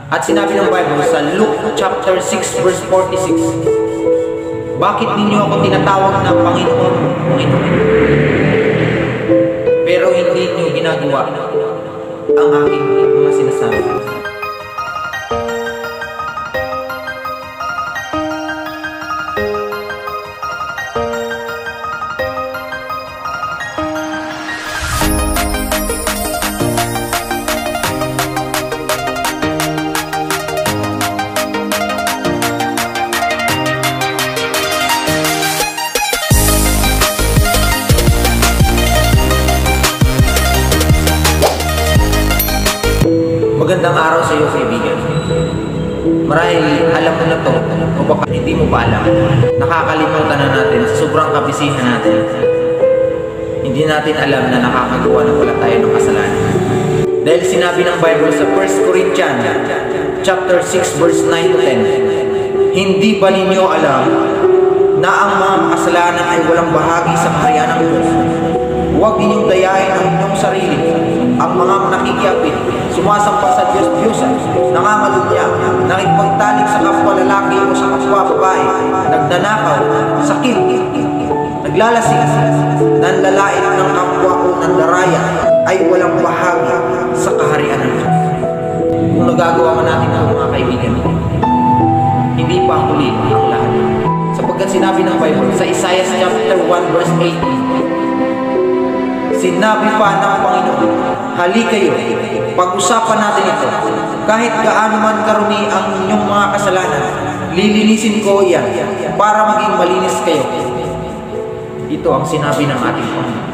At sinabi ng Bible sa Luke chapter 6 verse 46, bakit ninyo ako tinatawag na Panginoon, Panginoon, pero hindi niyo ginagawa ang aking mga sinasabi? Magandang araw sa iyo, kaibigan. Marahil alam mo na to o baka hindi mo pa alam. Nakakalimutan na natin sa sobrang kabisihan natin. Hindi natin alam na nakakagawa na pala tayo ng kasalanan. Dahil sinabi ng Bible sa 1 Corinthians chapter 6 verse 9 to 10, hindi ba ninyo alam na ang mga kasalanan ay walang bahagi sa kaharian ng Diyos? Huwag ninyong dayain ang inyong sarili. Ang mga nakikiapit, sumasampa sa Diyos-Diyosan, nangangalunya, nakipagtalik sa kapwa lalaki o sa kapwa babae, nagnanakaw, sakit, naglalasing, nanlalait ng kapwa o nandaraya, ay walang bahagi sa kaharian ng Diyos. Kung nagagawa man natin ang mga kaibigan, hindi pa huli ang lahat. Sapagkat sinabi ng Bible sa Isaiah chapter 1 verse 18, sinabi pa ng Panginoon, hali kayo, pag-usapan natin ito. Kahit gaano man karumi ang inyong mga kasalanan, lilinisin ko iyan para maging malinis kayo. Ito ang sinabi ng ating Panginoon.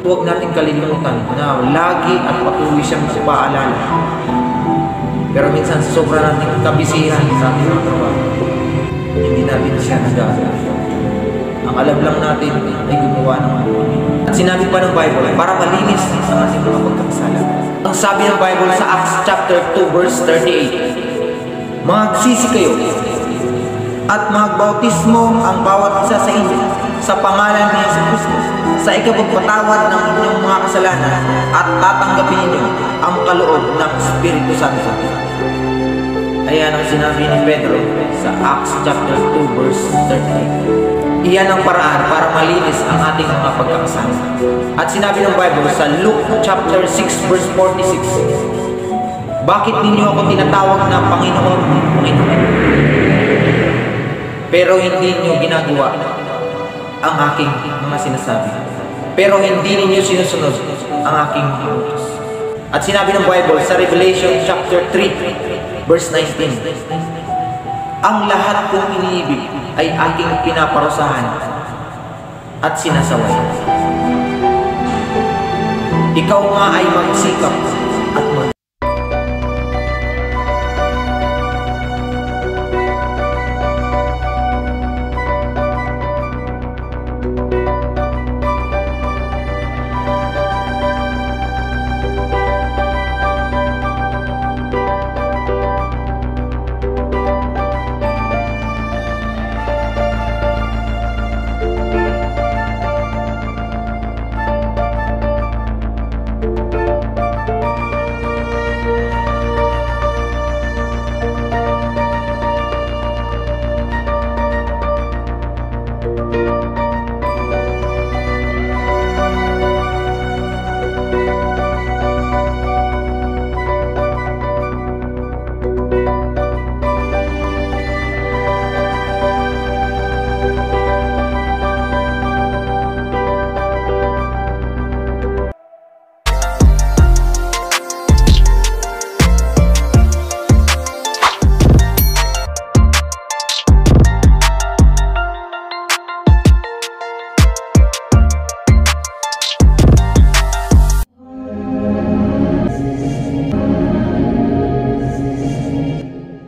Huwag natin kalimutan na lagi at patuloy siyang paalala. Pero minsan sa sobra nating kabisihan sa ating mga trabaho, hindi natin siya nagagawa. Ang alam lang natin ay gumawa ng Panginoon. At sinabi pa ng Bible para malinis ang ating mga pagkakasala. Ang sabi ng Bible sa Acts chapter 2 verse 38, magsisi kayo at magbautismo ang bawat isa sa inyo sa pangalan ni Jesus sa ikapagpatawad ng inyong mga kasalanan at tatanggapin ninyo ang kaloob ng Espiritu Santo. Ayan ang sinabi ni Pedro sa Acts chapter 2 verse 38. Iyan ang paraan para malinis ang ating mga pagkakasala. At sinabi ng Bible sa Luke chapter 6 verse 46, bakit ninyo ako tinatawag na Panginoon, Panginoon, pero hindi niyo ginagawa ang aking mga sinasabi, pero hindi ninyo sinusunod ang aking utos. At sinabi ng Bible sa Revelation chapter 3 verse 19, ang lahat kong iniibig ay aking pinaparusahan at sinasaway. Ikaw nga ay magsikap